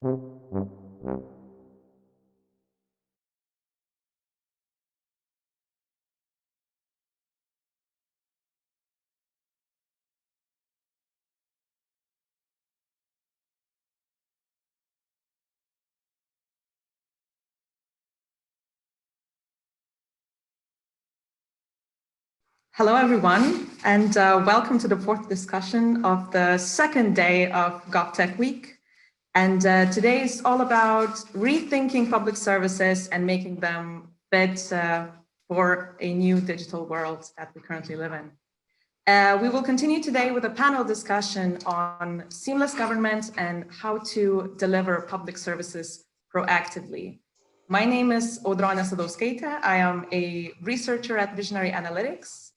Hello, everyone, and welcome to the fourth discussion of the second day of GovTech Week. And today is all about rethinking public services and making them fit for a new digital world that we currently live in. We will continue today with a panel discussion on seamless government and how to deliver public services proactively. My name is Audronė Sadauskaitė. I am a researcher at Visionary Analytics.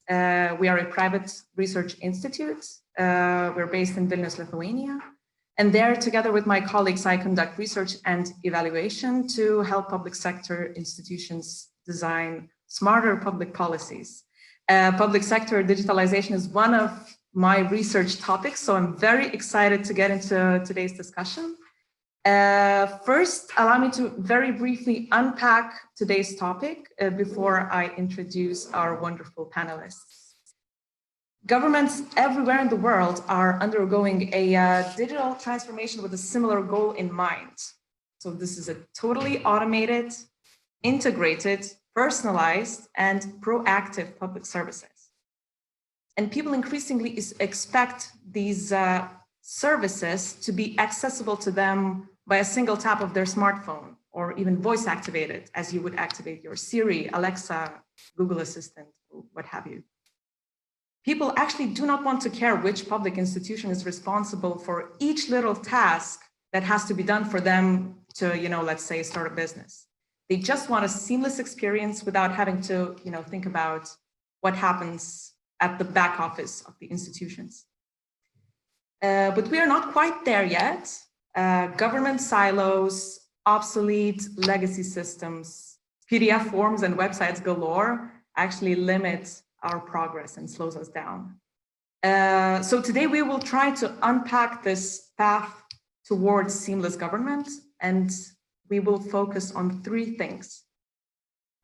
We are a private research institute. We're based in Vilnius, Lithuania. And there, together with my colleagues, I conduct research and evaluation to help public sector institutions design smarter public policies. Public sector digitalization is one of my research topics, so I'm very excited to get into today's discussion. First, allow me to very briefly unpack today's topic before I introduce our wonderful panelists. Governments everywhere in the world are undergoing a digital transformation with a similar goal in mind. So this is a totally automated, integrated, personalized, and proactive public services. And people increasingly expect these services to be accessible to them by a single tap of their smartphone, or even voice activated, as you would activate your Siri, Alexa, Google Assistant, or what have you. People actually do not want to care which public institution is responsible for each little task that has to be done for them to, let's say, start a business. They just want a seamless experience without having to, think about what happens at the back office of the institutions. But we are not quite there yet. Government silos, obsolete legacy systems, PDF forms and websites galore actually limit our progress and slows us down. So today we will try to unpack this path towards seamless government, and we will focus on three things.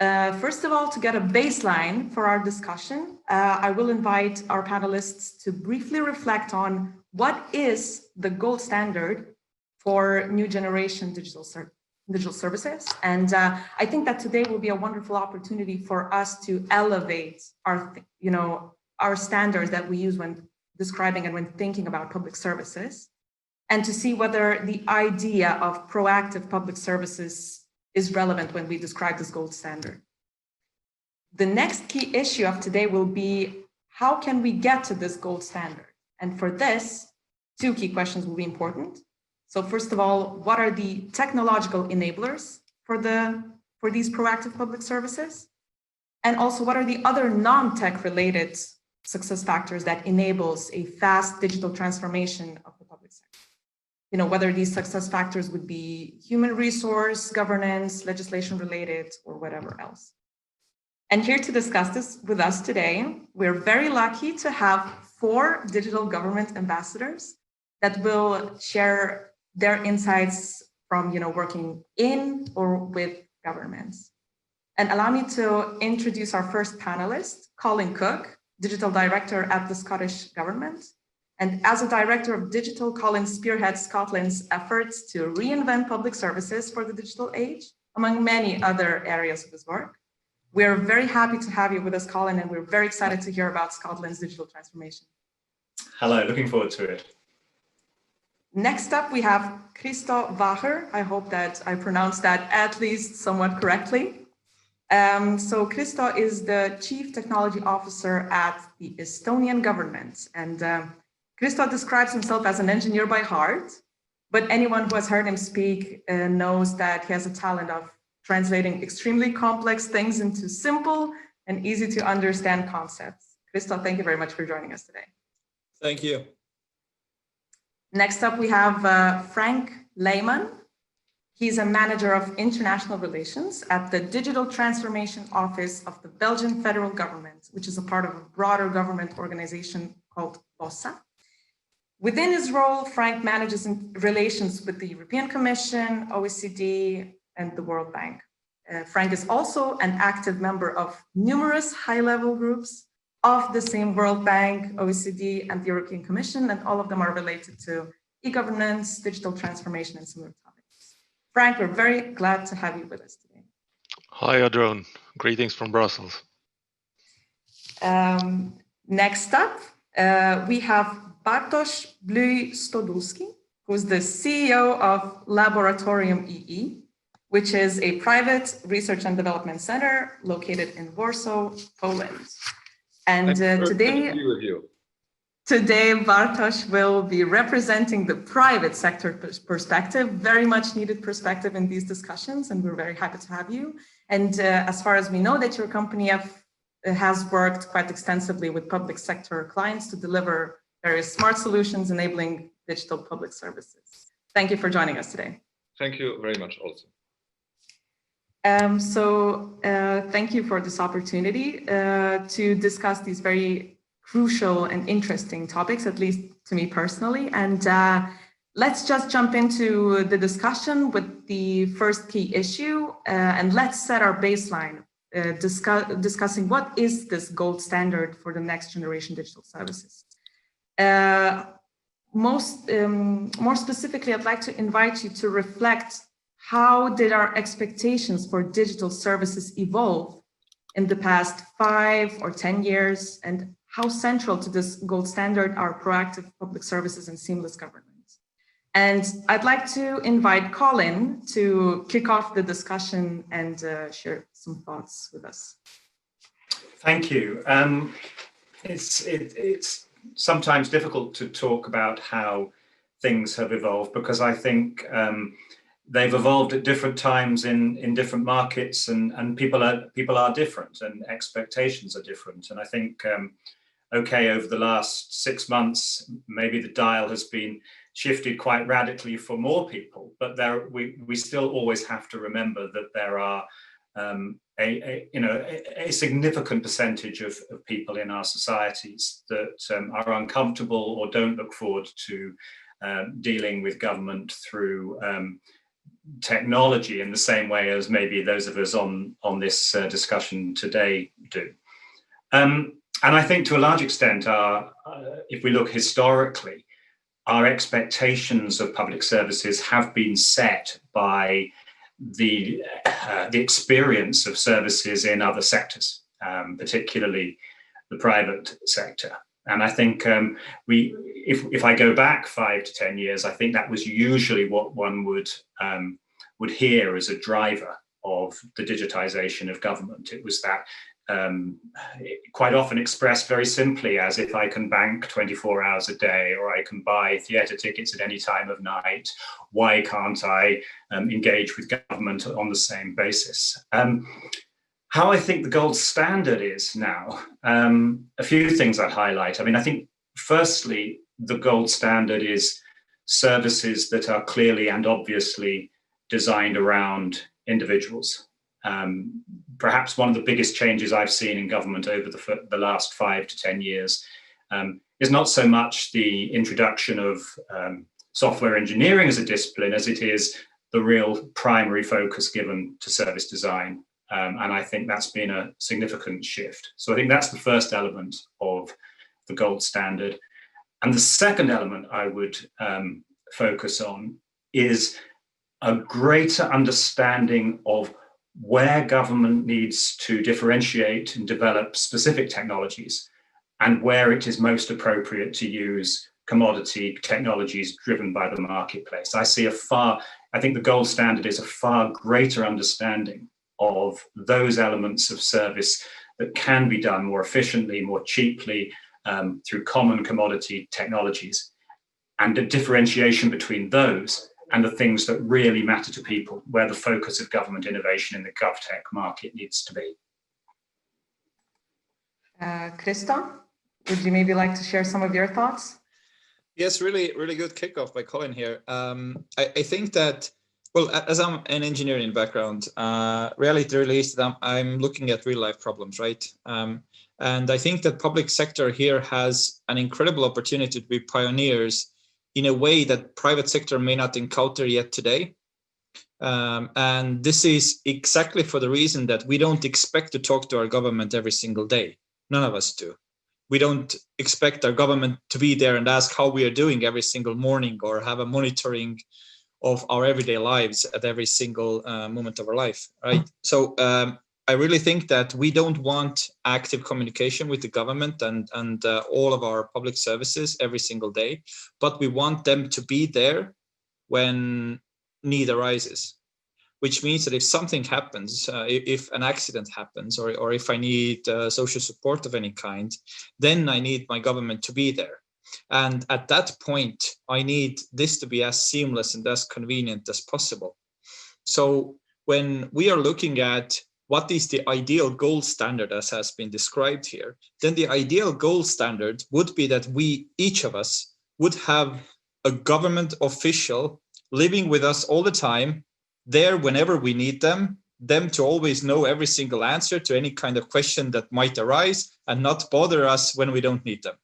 First of all, to get a baseline for our discussion, I will invite our panelists to briefly reflect on what is the gold standard for new generation digital services. And I think that today will be a wonderful opportunity for us to elevate our standards that we use when describing and when thinking about public services, and to see whether the idea of proactive public services is relevant when we describe this gold standard. The next key issue of today will be, how can we get to this gold standard? And for this, two key questions will be important. So first of all, what are the technological enablers for these proactive public services? And also, what are the other non-tech related success factors that enables a fast digital transformation of the public sector? Whether these success factors would be human resource, governance, legislation related, or whatever else. And here to discuss this with us today, we're very lucky to have 4 digital government ambassadors that will share their insights from working in or with governments. And allow me to introduce our first panelist, Colin Cook, Digital Director at the Scottish Government. And as a Director of Digital, Colin spearheads Scotland's efforts to reinvent public services for the digital age, among many other areas of his work. We're very happy to have you with us, Colin, and we're very excited to hear about Scotland's digital transformation. Hello, looking forward to it. Next up, we have Christo Vacher. I hope that I pronounced that at least somewhat correctly. So Christo is the Chief Technology Officer at the Estonian government. And Christo describes himself as an engineer by heart, but anyone who has heard him speak knows that he has a talent of translating extremely complex things into simple and easy to understand concepts. Christo, thank you very much for joining us today. Thank you. Next up, we have Frank Leyman. He's a manager of international relations at the Digital Transformation Office of the Belgian federal government, which is a part of a broader government organization called BOSSA. Within his role, Frank manages relations with the European Commission, OECD, and the World Bank. Frank is also an active member of numerous high-level groups of the same World Bank, OECD, and the European Commission, and all of them are related to e-governance, digital transformation, and similar topics. Frank, we're very glad to have you with us today. Hi, Adron. Greetings from Brussels. Next up, we have Bartosz Bliuj-Stodulski, who's the CEO of Laboratorium EE, which is a private research and development center located in Warsaw, Poland. And today Bartosz will be representing the private sector perspective, very much needed perspective in these discussions, and we're very happy to have you. And as far as we know, that your company has worked quite extensively with public sector clients to deliver various smart solutions enabling digital public services. Thank you for joining us today. Thank you very much also. Thank you for this opportunity to discuss these very crucial and interesting topics, at least to me personally. And let's just jump into the discussion with the first key issue, and let's set our baseline, discussing what is this gold standard for the next generation digital services. More specifically, I'd like to invite you to reflect, how did our expectations for digital services evolve in the past 5 or 10 years, and how central to this gold standard are proactive public services and seamless governance? And I'd like to invite Colin to kick off the discussion and share some thoughts with us. Thank you. It's sometimes difficult to talk about how things have evolved, because I think they've evolved at different times in different markets, and people are different, and expectations are different. And I think, over the last 6 months, maybe the dial has been shifted quite radically for more people, but we still always have to remember that there are a significant percentage of people in our societies that are uncomfortable or don't look forward to dealing with government through technology in the same way as maybe those of us on this discussion today do. And I think to a large extent, if we look historically, our expectations of public services have been set by the experience of services in other sectors, particularly the private sector. And I think if I go back 5 to 10 years, I think that was usually what one would hear as a driver of the digitization of government. It was that quite often expressed very simply as, if I can bank 24 hours a day, or I can buy theatre tickets at any time of night, why can't I engage with government on the same basis? How I think the gold standard is now, a few things I'd highlight. I mean, I think firstly, the gold standard is services that are clearly and obviously designed around individuals. Perhaps one of the biggest changes I've seen in government over the last 5 to 10 years is not so much the introduction of software engineering as a discipline, as it is the real primary focus given to service design. And I think that's been a significant shift. So I think that's the first element of the gold standard. And the second element I would focus on is a greater understanding of where government needs to differentiate and develop specific technologies, and where it is most appropriate to use commodity technologies driven by the marketplace. I think the gold standard is a far greater understanding of those elements of service that can be done more efficiently, more cheaply, through common commodity technologies, and the differentiation between those and the things that really matter to people, where the focus of government innovation in the GovTech market needs to be. Krista, would you maybe like to share some of your thoughts? Yes, really good kickoff by Colin here. I think that, well, as I'm an engineering background, reality really is that I'm looking at real life problems, right? And I think that public sector here has an incredible opportunity to be pioneers in a way that private sector may not encounter yet today. And this is exactly for the reason that we don't expect to talk to our government every single day. None of us do. We don't expect our government to be there and ask how we are doing every single morning, or have a monitoring of our everyday lives at every single moment of our life, right? So I really think that we don't want active communication with the government and all of our public services every single day, but we want them to be there when need arises, which means that if something happens, if an accident happens, or if I need social support of any kind, then I need my government to be there. And at that point, I need this to be as seamless and as convenient as possible. So when we are looking at what is the ideal gold standard, as has been described here, then the ideal gold standard would be that we, each of us, would have a government official living with us all the time, there whenever we need them to always know every single answer to any kind of question that might arise, and not bother us when we don't need them.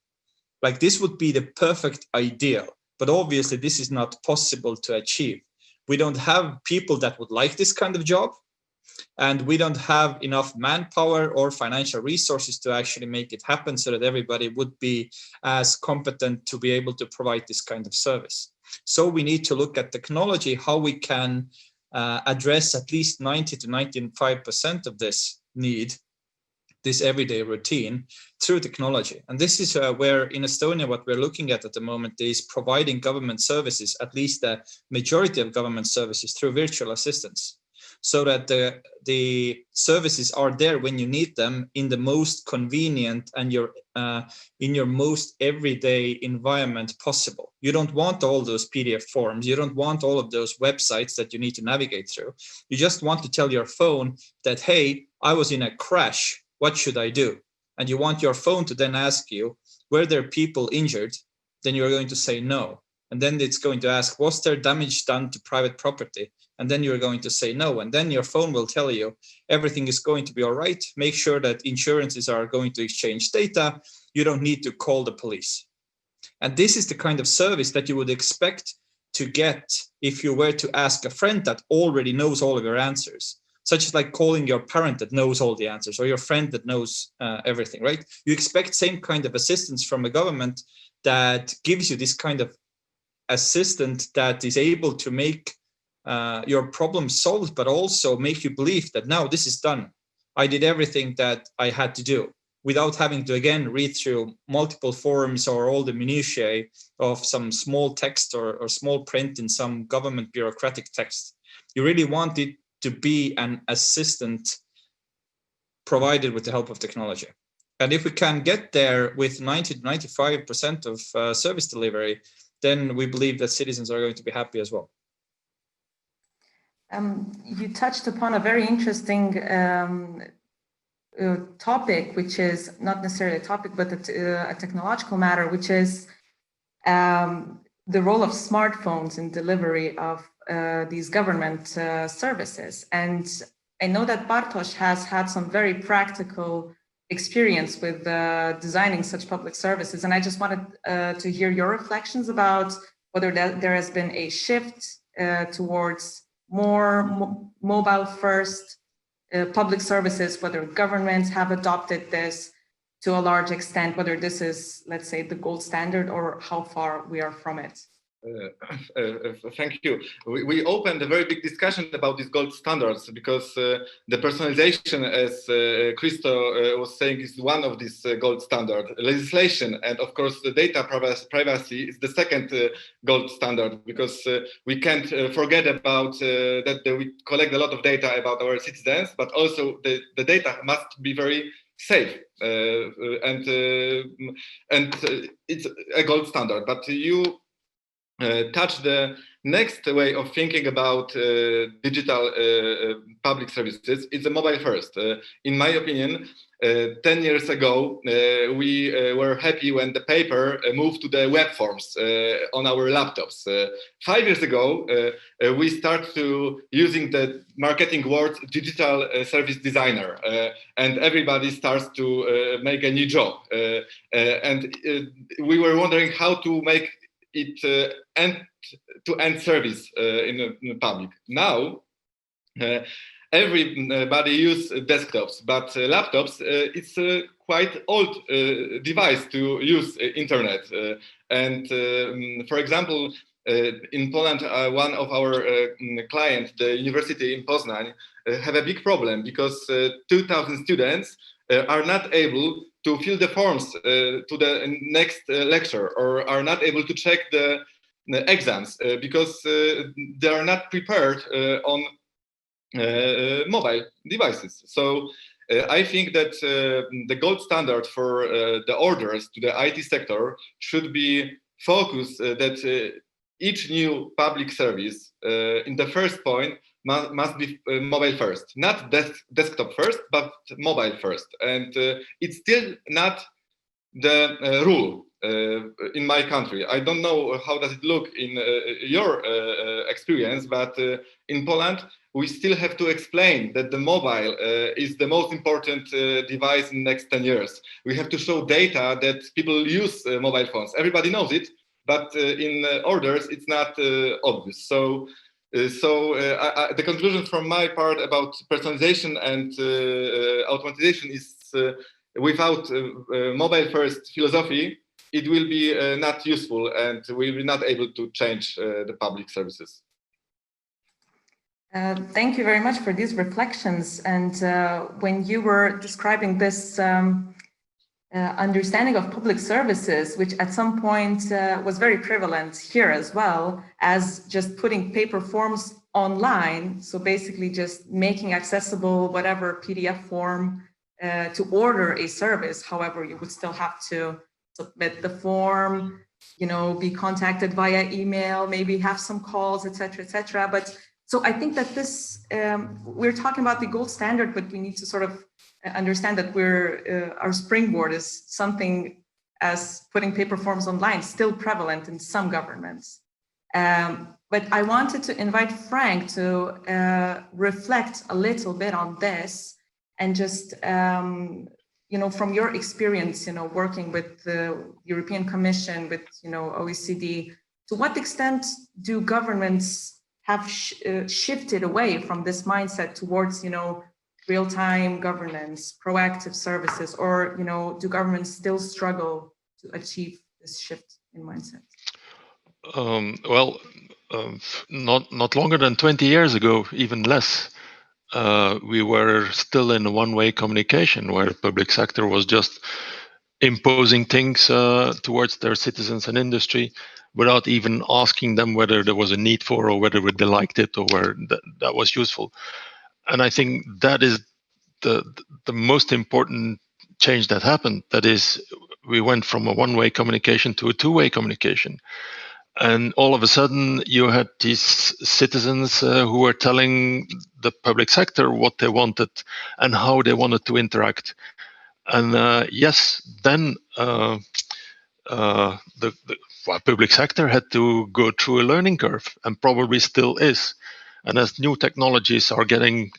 Like, this would be the perfect ideal, but obviously this is not possible to achieve. We don't have people that would like this kind of job, and we don't have enough manpower or financial resources to actually make it happen so that everybody would be as competent to be able to provide this kind of service. So we need to look at technology, how we can address at least 90 to 95% of this need, this everyday routine, through technology. And this is where in Estonia, what we're looking at the moment is providing government services, at least the majority of government services, through virtual assistants, so that the services are there when you need them in the most convenient and in your most everyday environment possible. You don't want all those PDF forms. You don't want all of those websites that you need to navigate through. You just want to tell your phone that, hey, I was in a crash. What should I do? And you want your phone to then ask you, were there people injured? Then you're going to say no. And then it's going to ask, was there damage done to private property? And then you're going to say no. And then your phone will tell you everything is going to be all right. Make sure that insurances are going to exchange data. You don't need to call the police. And this is the kind of service that you would expect to get if you were to ask a friend that already knows all of your answers, such as like calling your parent that knows all the answers, or your friend that knows everything, right? You expect same kind of assistance from a government that gives you this kind of assistant that is able to make your problem solved, but also make you believe that now this is done. I did everything that I had to do without having to again read through multiple forms or all the minutiae of some small text or small print in some government bureaucratic text. You really want it to be an assistant provided with the help of technology. And if we can get there with 90 to 95% of service delivery, then we believe that citizens are going to be happy as well. You touched upon a very interesting topic, which is not necessarily a topic, but a technological matter, which is the role of smartphones in delivery of these government services. And I know that Bartosz has had some very practical experience with designing such public services. And I just wanted to hear your reflections about whether there has been a shift towards more mobile first public services, whether governments have adopted this to a large extent, whether this is, let's say, the gold standard, or how far we are from it. Thank you. We opened a very big discussion about these gold standards because the personalization, as Christo was saying, is one of these gold standard legislation, and of course the data privacy is the second gold standard, because we can't forget about that we collect a lot of data about our citizens, but also the data must be very safe, and it's a gold standard. But you touch the next way of thinking about digital public services. It's a mobile first. In my opinion, 10 years ago, we were happy when the paper moved to the web forms on our laptops. 5 years ago, we start to using the marketing word digital service designer, and everybody starts to make a new job. And we were wondering how to make it end-to-end service in the public. Now, everybody use desktops, but laptops, it's a quite old device to use internet. For example, in Poland, one of our clients, the university in Poznań, have a big problem because 2,000 students are not able to fill the forms to the next lecture, or are not able to check the exams because they are not prepared on mobile devices. So I think that the gold standard for the orders to the IT sector should be focused that each new public service in the first point must be mobile first, not desktop first, but mobile first. And it's still not the rule in my country. I don't know how does it look in your experience, but in Poland, we still have to explain that the mobile is the most important device in the next 10 years. We have to show data that people use mobile phones. Everybody knows it, but in orders, it's not obvious. So the conclusion from my part about personalization and automatization is without mobile first philosophy, it will be not useful, and we will be not able to change the public services. Thank you very much for these reflections. And when you were describing this understanding of public services, which at some point was very prevalent here as well, as just putting paper forms online, so basically just making accessible whatever PDF form to order a service. However, you would still have to submit the form, be contacted via email, maybe have some calls, etc., etc. But so I think that this, we're talking about the gold standard, but we need to sort of understand that our springboard is something as putting paper forms online, still prevalent in some governments. But I wanted to invite Frank to reflect a little bit on this, and just, from your experience, working with the European Commission, with, OECD, to what extent do governments have shifted away from this mindset towards, real-time governance, proactive services, or, do governments still struggle to achieve this shift in mindset? Not longer than 20 years ago, even less. We were still in a one-way communication where the public sector was just imposing things towards their citizens and industry without even asking them whether there was a need for, or whether they liked it, or where that was useful. And I think that is the most important change that happened. That is, we went from a one-way communication to a two-way communication. And all of a sudden, you had these citizens who were telling the public sector what they wanted and how they wanted to interact. And yes, then the public sector had to go through a learning curve, and probably still is. And as new technologies are getting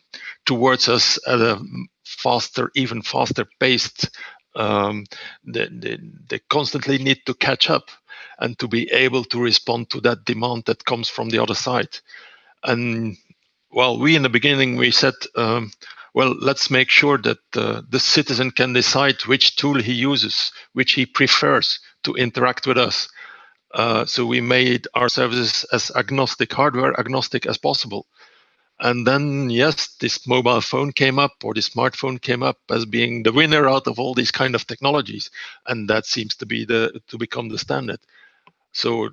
towards us at a faster, even faster paced, they constantly need to catch up and to be able to respond to that demand that comes from the other side. And we in the beginning, we said, let's make sure that the citizen can decide which tool he uses, which he prefers to interact with us. So we made our services as hardware agnostic as possible. And then, yes, this mobile phone came up, or the smartphone came up as being the winner out of all these kind of technologies. And that seems to be to become the standard. So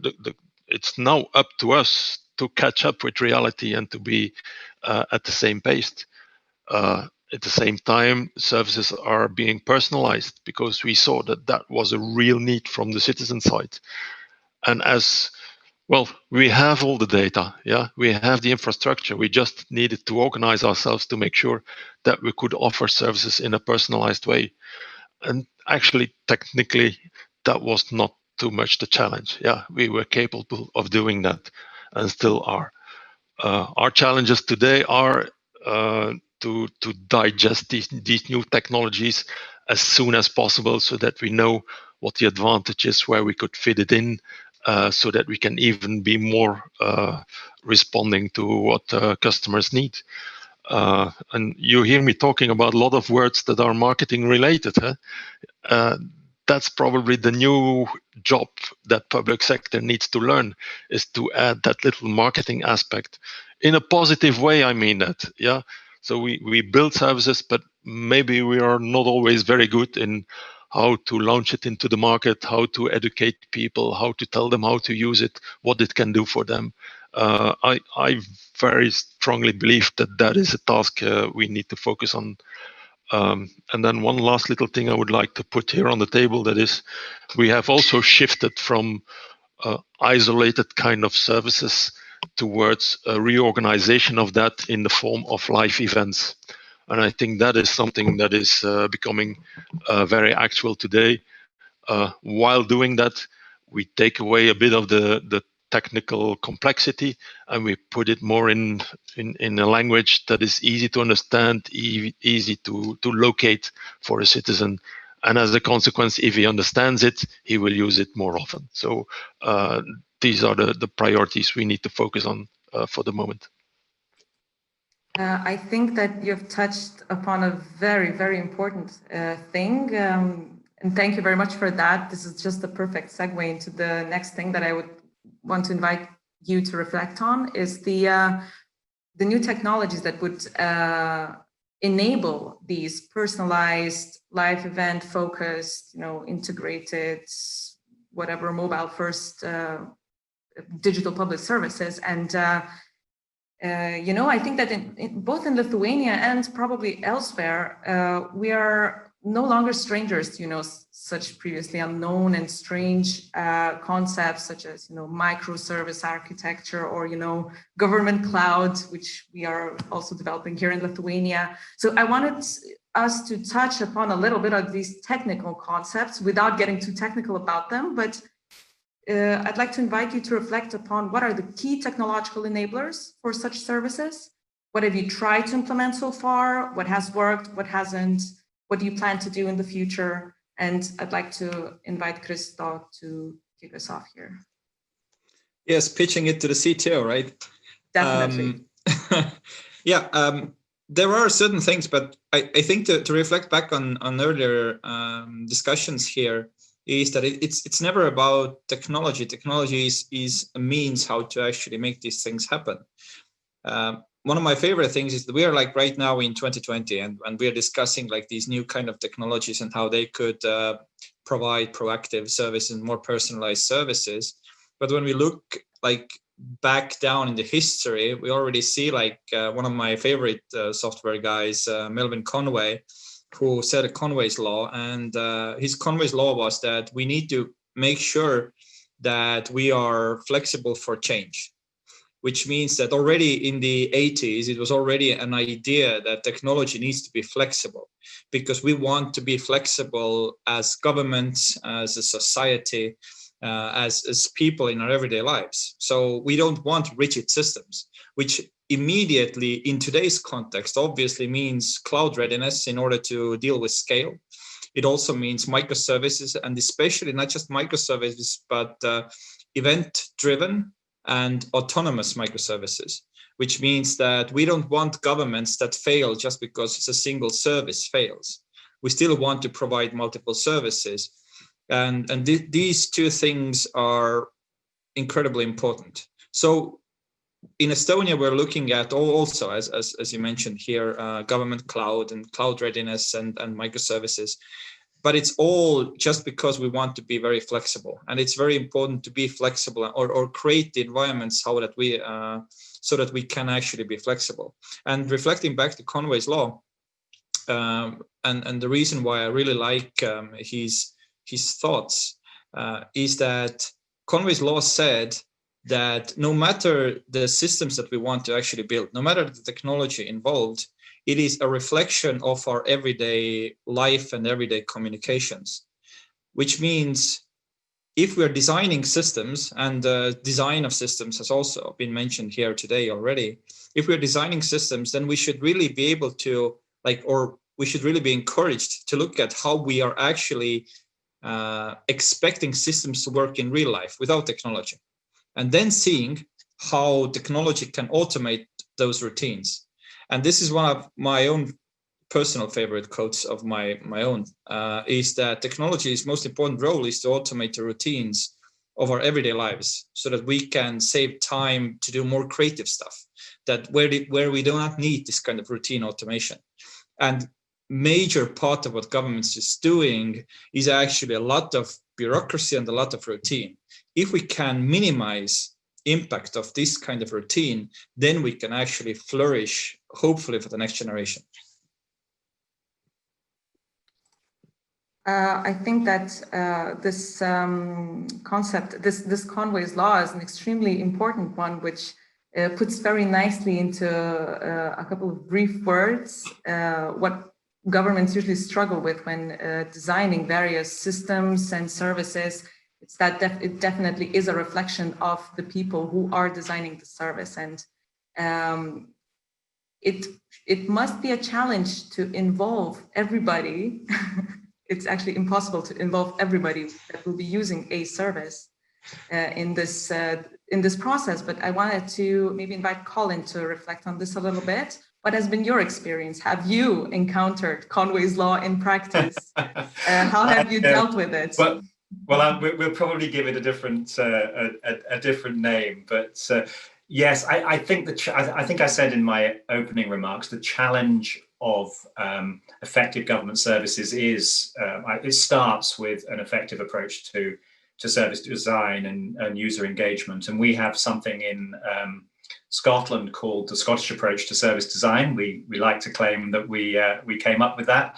it's now up to us to catch up with reality and to be at the same pace. At the same time, services are being personalized, because we saw that was a real need from the citizen side. And we have all the data, we have the infrastructure. We just needed to organize ourselves to make sure that we could offer services in a personalized way. And actually, technically, that was not too much the challenge. We were capable of doing that, and still are. Our challenges today are to digest these new technologies as soon as possible, so that we know what the advantage is, where we could fit it in, so that we can even be more responding to what customers need. And you hear me talking about a lot of words that are marketing related. That's probably the new job that public sector needs to learn, is to add that little marketing aspect in a positive way. I mean that, yeah. So we build services, but maybe we are not always very good in how to launch it into the market, how to educate people, how to tell them how to use it, what it can do for them. I very strongly believe that is a task we need to focus on. And then one last little thing I would like to put here on the table, that is, we have also shifted from isolated kind of services towards a reorganization of that in the form of live events. And I think that is something that is becoming very actual today. While doing that, we take away a bit of the technical complexity, and we put it more in a language that is easy to understand, easy to locate for a citizen. And as a consequence, if he understands it, he will use it more often. So these are the priorities we need to focus on for the moment. I think that you've touched upon a very, very important thing. And thank you very much for that. This is just the perfect segue into the next thing that I would want to invite you to reflect on, is the new technologies that would enable these personalized, live event focused, integrated, whatever, mobile first digital public services. And I think that both in Lithuania and probably elsewhere, we are no longer strangers to, such previously unknown and strange concepts such as, microservice architecture or, government cloud, which we are also developing here in Lithuania. So I wanted us to touch upon a little bit of these technical concepts without getting too technical about them, but I'd like to invite you to reflect upon what are the key technological enablers for such services. What have you tried to implement so far? What has worked? What hasn't? What do you plan to do in the future? And I'd like to invite Christo to kick us off here. Yes, pitching it to the CTO, right? Definitely. There are certain things, but I think to reflect back on earlier discussions here, is that it's never about technology. Technology is a means how to actually make these things happen. One of my favorite things is that we are like right now in 2020 and we are discussing like these new kind of technologies and how they could provide proactive service and more personalized services. But when we look like back down in the history, we already see like one of my favorite software guys, Melvin Conway, who said a Conways Law, and his Conways Law was that we need to make sure that we are flexible for change, which means that already in the 80s, it was already an idea that technology needs to be flexible, because we want to be flexible as governments, as a society, as people in our everyday lives. So we don't want rigid systems, which immediately in today's context obviously means cloud readiness in order to deal with scale. It also means microservices, and especially not just microservices, but event-driven and autonomous microservices, which means that we don't want governments that fail just because a single service fails. We still want to provide multiple services. And these two things are incredibly important. So in Estonia, we're looking at also, as you mentioned here, government cloud and cloud readiness and microservices. But it's all just because we want to be very flexible, and it's very important to be flexible or create the environments so that we can actually be flexible. And reflecting back to Conway's Law, and the reason why I really like his thoughts is that Conway's Law said that no matter the systems that we want to actually build, no matter the technology involved, it is a reflection of our everyday life and everyday communications, which means if we're designing systems, and the design of systems has also been mentioned here today already, if we're designing systems, then we should really be able to we should really be encouraged to look at how we are actually expecting systems to work in real life without technology, and then seeing how technology can automate those routines. And this is one of my own personal favorite quotes of my own, is that technology's most important role is to automate the routines of our everyday lives so that we can save time to do more creative stuff, that where we do not need this kind of routine automation. And major part of what governments is doing is actually a lot of bureaucracy and a lot of routine. If we can minimize impact of this kind of routine, then we can actually flourish, hopefully, for the next generation. I think that this concept, this Conways Law, is an extremely important one, which puts very nicely into a couple of brief words what governments usually struggle with when designing various systems and services. It's that it definitely is a reflection of the people who are designing the service, and it must be a challenge to involve everybody. It's actually impossible to involve everybody that will be using a service in this process. But I wanted to maybe invite Colin to reflect on this a little bit. What has been your experience? Have you encountered Conway's Law in practice? How have you dealt with it? Well, we'll probably give it a different name, but yes, I think I think I said in my opening remarks, the challenge of effective government services is it starts with an effective approach to service design and user engagement, and we have something in Scotland called the Scottish approach to service design. We like to claim that we came up with that,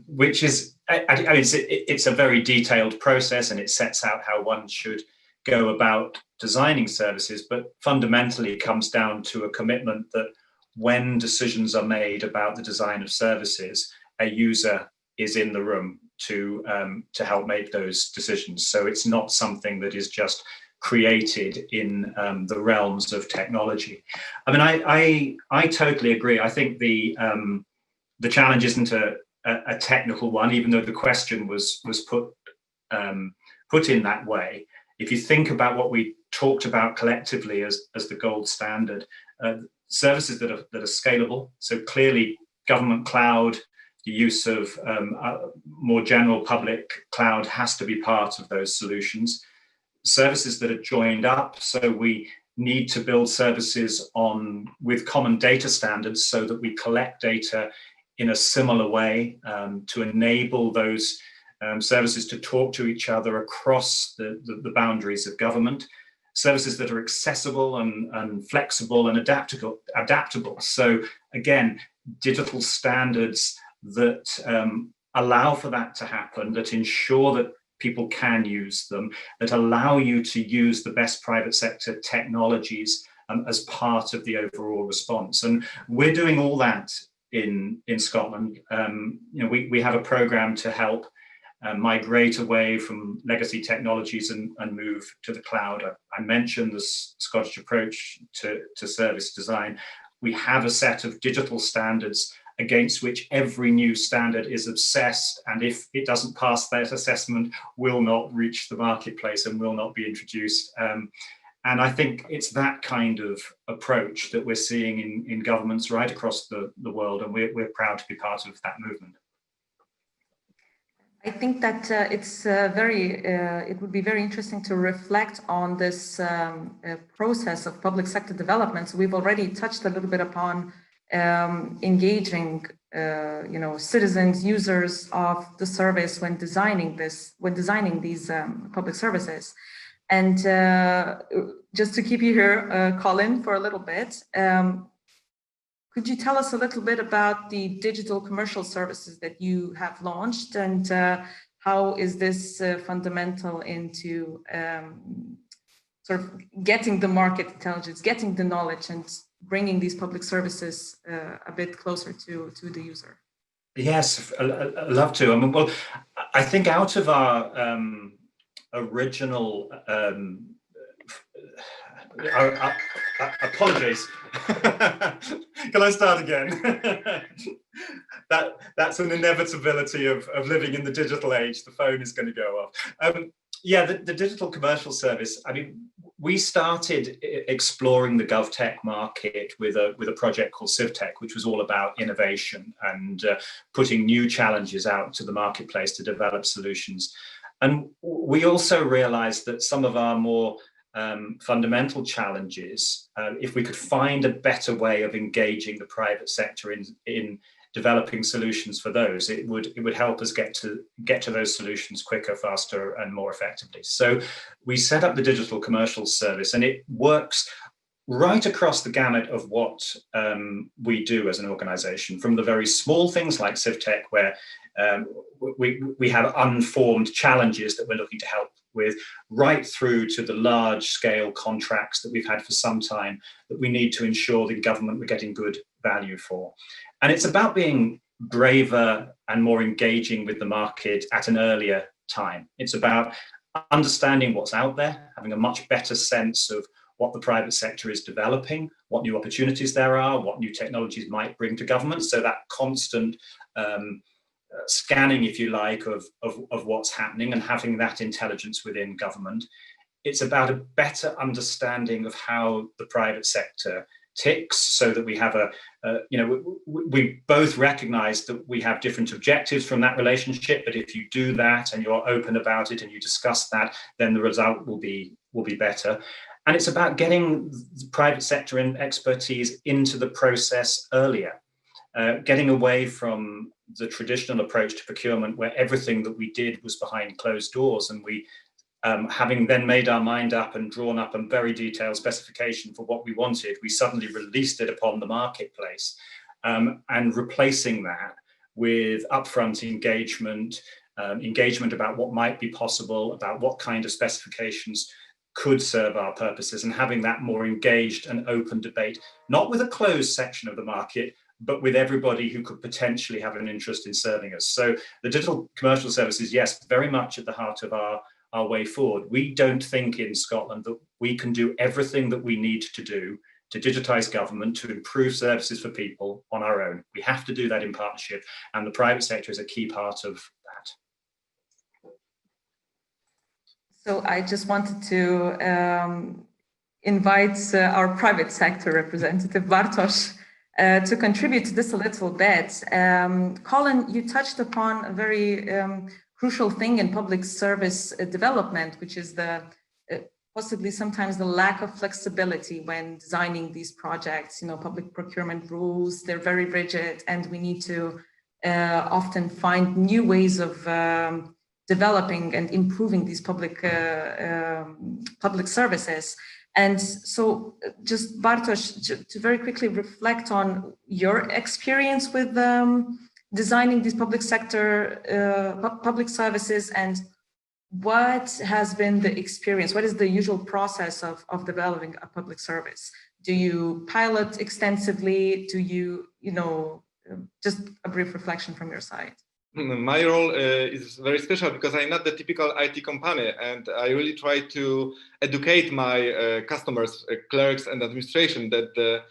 which is it's a very detailed process, and it sets out how one should go about designing services, but fundamentally it comes down to a commitment that when decisions are made about the design of services, a user is in the room to help make those decisions. So it's not something that is just created in the realms of technology. I mean, I totally agree. I think the challenge isn't a technical one, even though the question was put in that way. If you think about what we talked about collectively as the gold standard, services that are scalable. So clearly, government cloud, the use of more general public cloud has to be part of those solutions. Services that are joined up, so we need to build services with common data standards so that we collect data in a similar way to enable those services to talk to each other across the boundaries of government. Services that are accessible and flexible and adaptable. So again, digital standards that allow for that to happen, that ensure that people can use them, that allow you to use the best private sector technologies as part of the overall response. And we're doing all that in Scotland. We have a program to help migrate away from legacy technologies and move to the cloud. I mentioned the Scottish approach to service design. We have a set of digital standards against which every new standard is obsessed, and if it doesn't pass that assessment, will not reach the marketplace and will not be introduced. And I think it's that kind of approach that we're seeing in governments right across the world, and we're proud to be part of that movement. I think that it would be very interesting to reflect on this process of public sector development. So we've already touched a little bit upon engaging, citizens, users of the service when designing these public services. And just to keep you here, Colin, for a little bit, could you tell us a little bit about the digital commercial services that you have launched, and how is this fundamental into sort of getting the market intelligence, getting the knowledge, and bringing these public services a bit closer to the user? Yes, I'd love to. I mean, well, I think out of our original apologies. Can I start again? that's an inevitability of living in the digital age. The phone is going to go off. Yeah, the digital commercial service. I mean, we started exploring the GovTech market with a project called CivTech, which was all about innovation and putting new challenges out to the marketplace to develop solutions. And we also realized that some of our more fundamental challenges, if we could find a better way of engaging the private sector in developing solutions for those, it would help us get to those solutions quicker, faster, and more effectively. So we set up the digital commercial service, and it works right across the gamut of what we do as an organization, from the very small things like CivTech, where we have unformed challenges that we're looking to help with, right through to the large scale contracts that we've had for some time that we need to ensure the government we're getting good value for. And it's about being braver and more engaging with the market at an earlier time. It's about understanding what's out there, having a much better sense of what the private sector is developing, what new opportunities there are, what new technologies might bring to government. So that constant scanning, if you like, of what's happening and having that intelligence within government. It's about a better understanding of how the private sector ticks, so that we have we both recognize that we have different objectives from that relationship, but if you do that and you're open about it and you discuss that, then the result will be better. And it's about getting the private sector and expertise into the process earlier, getting away from the traditional approach to procurement where everything that we did was behind closed doors, and we having then made our mind up and drawn up a very detailed specification for what we wanted, we suddenly released it upon the marketplace, and replacing that with upfront engagement about what might be possible, about what kind of specifications could serve our purposes, and having that more engaged and open debate, not with a closed section of the market, but with everybody who could potentially have an interest in serving us. So the digital commercial services, yes, very much at the heart of our way forward. We don't think in Scotland that we can do everything that we need to do to digitize government, to improve services for people on our own. We have to do that in partnership, and the private sector is a key part of that. So I just wanted to invite our private sector representative, Bartosz, to contribute to this a little bit. Colin, you touched upon a very crucial thing in public service development, which is the possibly sometimes the lack of flexibility when designing these projects. Public procurement rules, they're very rigid, and we need to often find new ways of developing and improving these public services. And so just Bartosz, to very quickly reflect on your experience with designing these public sector, public services, and what has been the experience? What is the usual process of developing a public service? Do you pilot extensively? Do you, just a brief reflection from your side? My role is very special because I'm not the typical IT company, and I really try to educate my customers, clerks and administration that the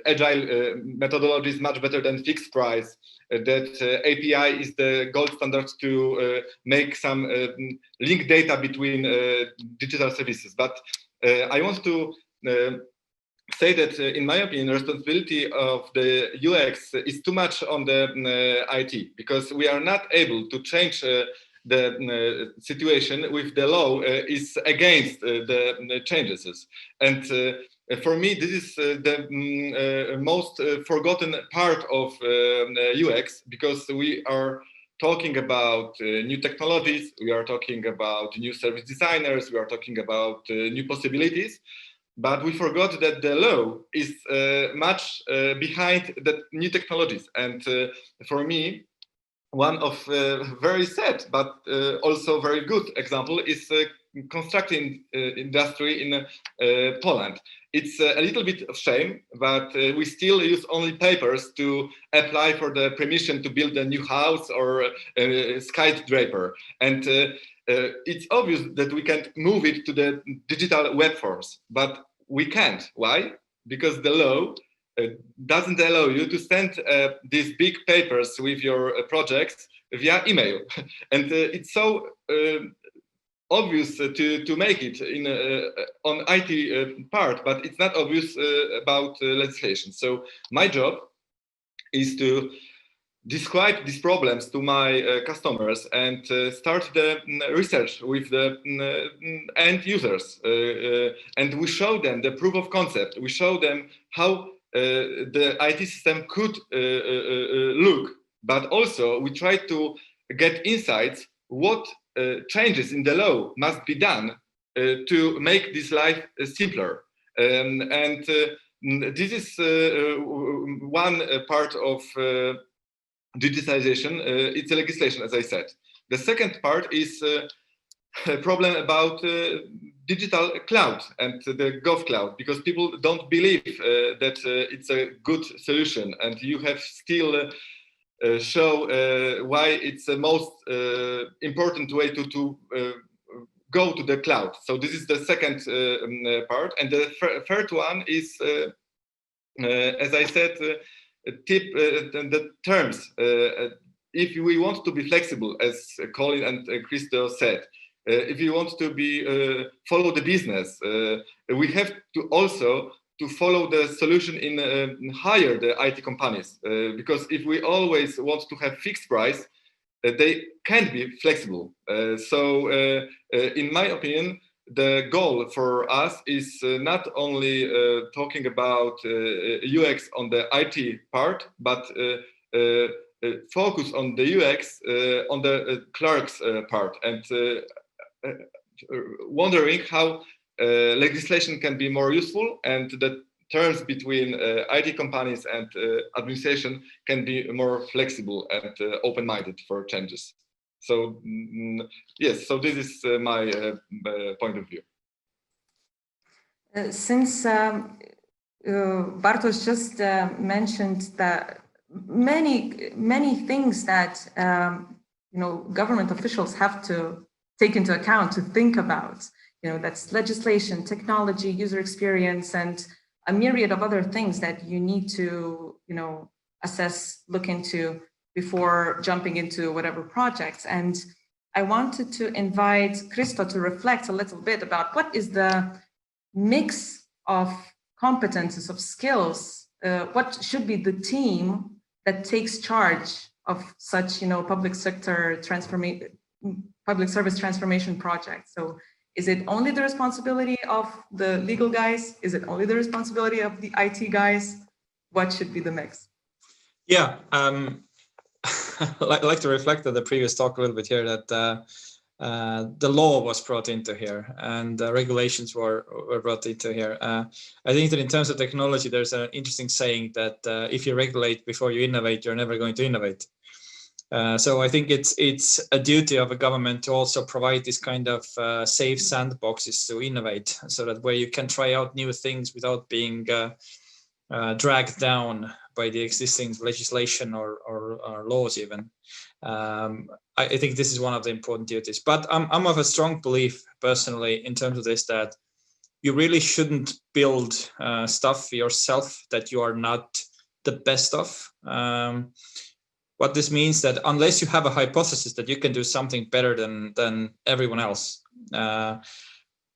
agile methodology is much better than fixed price, that API is the gold standard to make some link data between digital services. But I want to say that, in my opinion, responsibility of the UX is too much on the IT, because we are not able to change the situation with the law is against the changes. And for me, this is the most forgotten part of UX, because we are talking about new technologies, we are talking about new service designers, we are talking about new possibilities. But we forgot that the law is much behind the new technologies. And for me, one of very sad, but also very good example is constructing industry in Poland. It's a little bit of shame, but we still use only papers to apply for the permission to build a new house or a skyscraper. And it's obvious that we can move it to the digital web forms, but we can't. Why? Because the law doesn't allow you to send these big papers with your projects via email. And it's so obvious to make it in on IT part, but it's not obvious about legislation. So my job is to describe these problems to my customers and start the research with the end users. And we show them the proof of concept. We show them how the IT system could look, but also we try to get insights what changes in the law must be done to make this life simpler. And this is one part of digitalization. It's a legislation, as I said. The second part is a problem about digital cloud and the GovCloud, because people don't believe that it's a good solution, and you have still show why it's the most important way to go to the cloud. So this is the second part, and the third one is, as I said, the terms. If we want to be flexible, as Colin and Christo said, if you want to be follow the business, we have to also to follow the solution in hire the IT companies, because if we always want to have fixed price, they can't be flexible. So in my opinion, the goal for us is not only talking about UX on the IT part, but focus on the UX on the clerk's part, and wondering how legislation can be more useful, and the terms between IT companies and administration can be more flexible and open-minded for changes. So yes, so this is my point of view. Since Bartosz just mentioned that many things that government officials have to take into account, to think about, that's legislation, technology, user experience, and a myriad of other things that you need to assess, look into before jumping into whatever projects. And I wanted to invite Christo to reflect a little bit about what is the mix of competences, of skills, what should be the team that takes charge of such public sector transformation, public service transformation projects. So is it only the responsibility of the legal guys? Is it only the responsibility of the IT guys? What should be the mix? Yeah, I'd like to reflect on the previous talk a little bit here, that the law was brought into here, and regulations were brought into here. I think that in terms of technology, there's an interesting saying that if you regulate before you innovate, you're never going to innovate. So I think it's a duty of a government to also provide this kind of safe sandboxes to innovate, so that where you can try out new things without being dragged down by the existing legislation or laws even. I think this is one of the important duties. But I'm of a strong belief personally in terms of this, that you really shouldn't build stuff yourself that you are not the best of. What this means that unless you have a hypothesis that you can do something better than everyone else,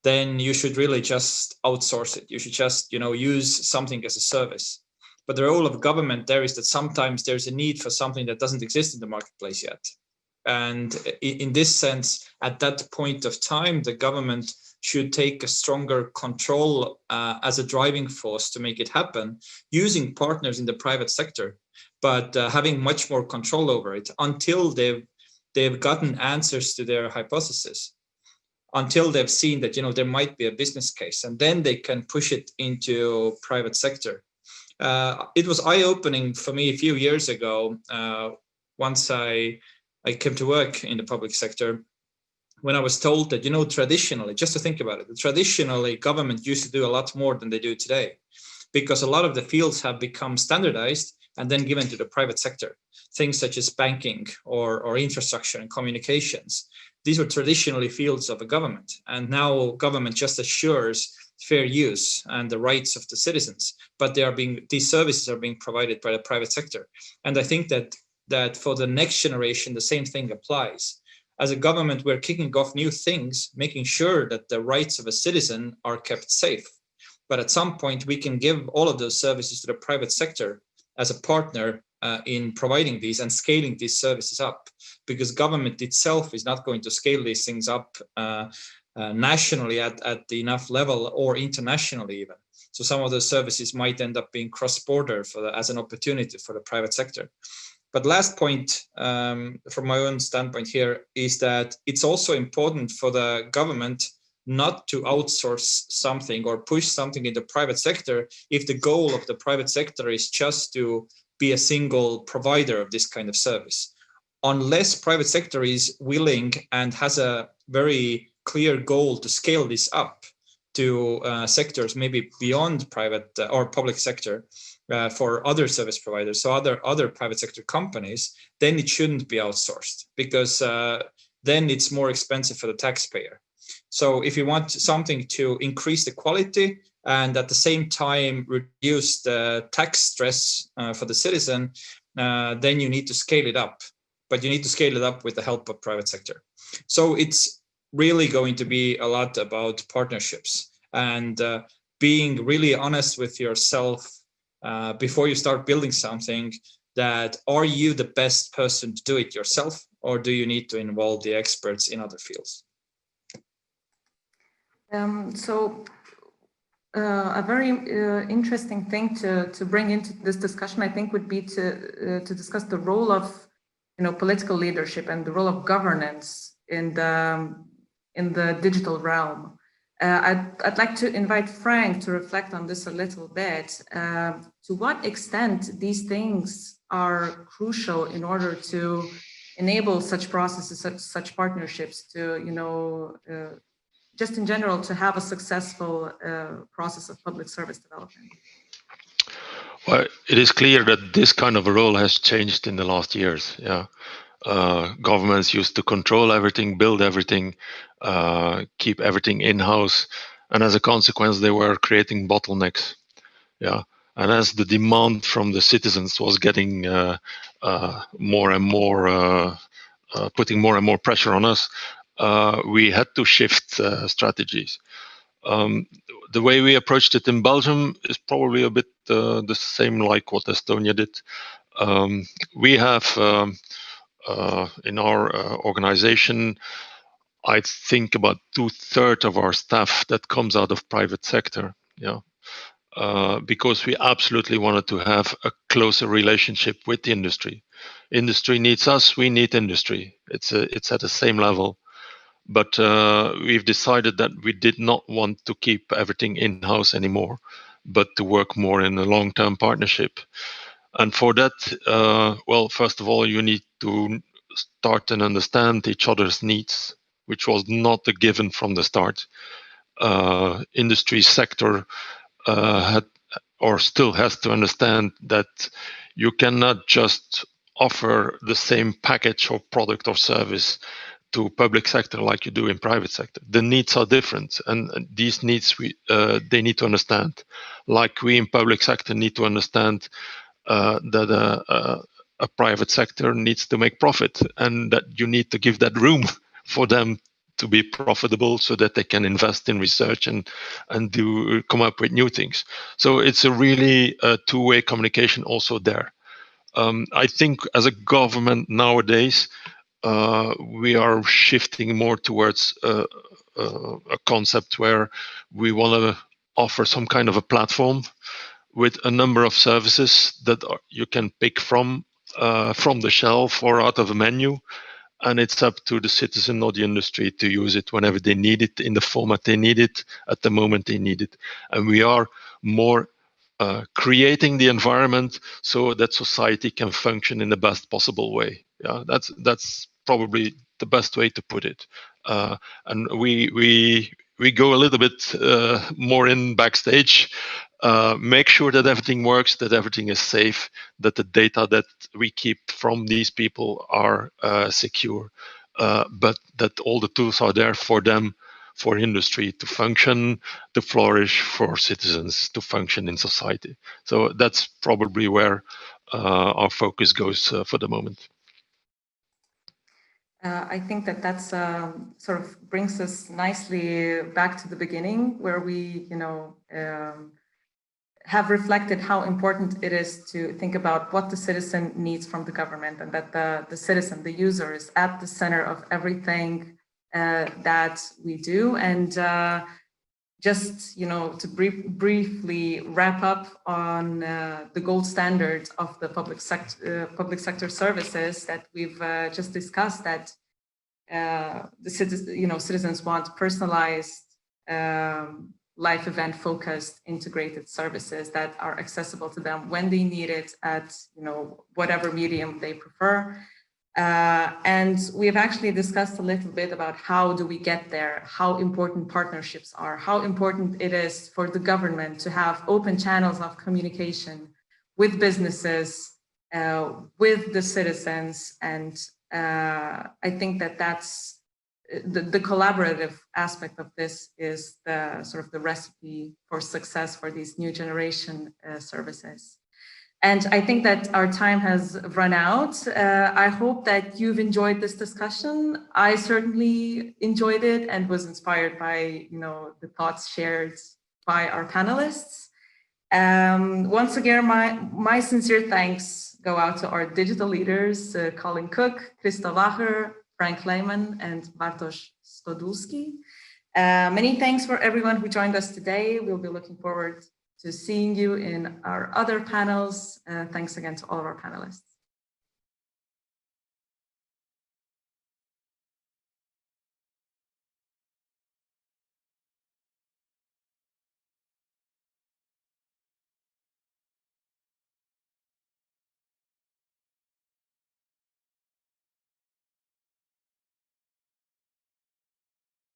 then you should really just outsource it. You should just use something as a service. But the role of government there is that sometimes there's a need for something that doesn't exist in the marketplace yet. And in this sense, at that point of time, the government should take a stronger control as a driving force to make it happen, using partners in the private sector, but having much more control over it until they've gotten answers to their hypothesis, until they've seen that there might be a business case, and then they can push it into private sector. It was eye-opening for me a few years ago, once I came to work in the public sector, when I was told that, traditionally, just to think about it, traditionally government used to do a lot more than they do today, because a lot of the fields have become standardized, and then given to the private sector. Things such as banking or infrastructure and communications. These were traditionally fields of a government, and now government just assures fair use and the rights of the citizens, but these services are being provided by the private sector. And I think that for the next generation, the same thing applies. As a government, we're kicking off new things, making sure that the rights of a citizen are kept safe. But at some point, we can give all of those services to the private sector as a partner in providing these and scaling these services up, because government itself is not going to scale these things up nationally at the enough level, or internationally even. So some of those services might end up being cross-border as an opportunity for the private sector. But last point from my own standpoint here is that it's also important for the government not to outsource something or push something in the private sector if the goal of the private sector is just to be a single provider of this kind of service. Unless private sector is willing and has a very clear goal to scale this up to sectors maybe beyond private or public sector for other service providers, so other private sector companies, then it shouldn't be outsourced, because then it's more expensive for the taxpayer. So if you want something to increase the quality and at the same time reduce the tax stress for the citizen, then you need to scale it up. But you need to scale it up with the help of private sector. So it's really going to be a lot about partnerships and being really honest with yourself before you start building something, that are you the best person to do it yourself, or do you need to involve the experts in other fields? A very interesting thing to bring into this discussion, I think, would be to discuss the role of political leadership and the role of governance in the digital realm. I'd like to invite Frank to reflect on this a little bit. To what extent these things are crucial in order to enable such processes, such partnerships, to just in general, to have a successful process of public service development? Well, it is clear that this kind of a role has changed in the last years. Yeah, governments used to control everything, build everything, keep everything in-house, and as a consequence, they were creating bottlenecks. Yeah, and as the demand from the citizens was getting more and more, putting more and more pressure on us, we had to shift strategies. The way we approached it in Belgium is probably a bit the same like what Estonia did. We have in our organization, I think about 2/3 of our staff that comes out of private sector. Yeah. Because we absolutely wanted to have a closer relationship with the industry. Industry needs us, we need industry. It's at the same level. But we've decided that we did not want to keep everything in-house anymore, but to work more in a long-term partnership. And for that, well, first of all, you need to start and understand each other's needs, which was not a given from the start. Industry sector had or still has to understand that you cannot just offer the same package or product or service to public sector like you do in private sector. The needs are different, and these needs they need to understand. Like we in public sector need to understand that a private sector needs to make profit, and that you need to give that room for them to be profitable, so that they can invest in research and come up with new things. So it's a really two-way communication also there. I think as a government nowadays, we are shifting more towards a concept where we want to offer some kind of a platform with a number of services that you can pick from the shelf or out of a menu, and it's up to the citizen or the industry to use it whenever they need it, in the format they need it, at the moment they need it. And we are more creating the environment so that society can function in the best possible way. Yeah, that's probably the best way to put it. And we go a little bit more in backstage make sure that everything works, that everything is safe, that the data that we keep from these people are secure, but that all the tools are there for them, for industry to function, to flourish, for citizens to function in society. So that's probably where our focus goes for the moment. I think that that's sort of brings us nicely back to the beginning, where we, have reflected how important it is to think about what the citizen needs from the government, and that the citizen, the user, is at the center of everything that we do. And just, to briefly wrap up on the gold standard of the public sector services that we've just discussed, that the citizens want personalized, life event focused, integrated services that are accessible to them when they need it at whatever medium they prefer. And we've actually discussed a little bit about how do we get there, how important partnerships are, how important it is for the government to have open channels of communication with businesses, with the citizens. And I think that that's the collaborative aspect of this is the sort of the recipe for success for these new generation services. And I think that our time has run out. I hope that you've enjoyed this discussion. I certainly enjoyed it and was inspired by the thoughts shared by our panelists. Once again, my sincere thanks go out to our digital leaders, Colin Cook, Krista Wacher, Frank Leyman, and Bartosz Bliuj-Stodulski. Many thanks for everyone who joined us today. We'll be looking forward to seeing you in our other panels. Thanks again to all of our panelists.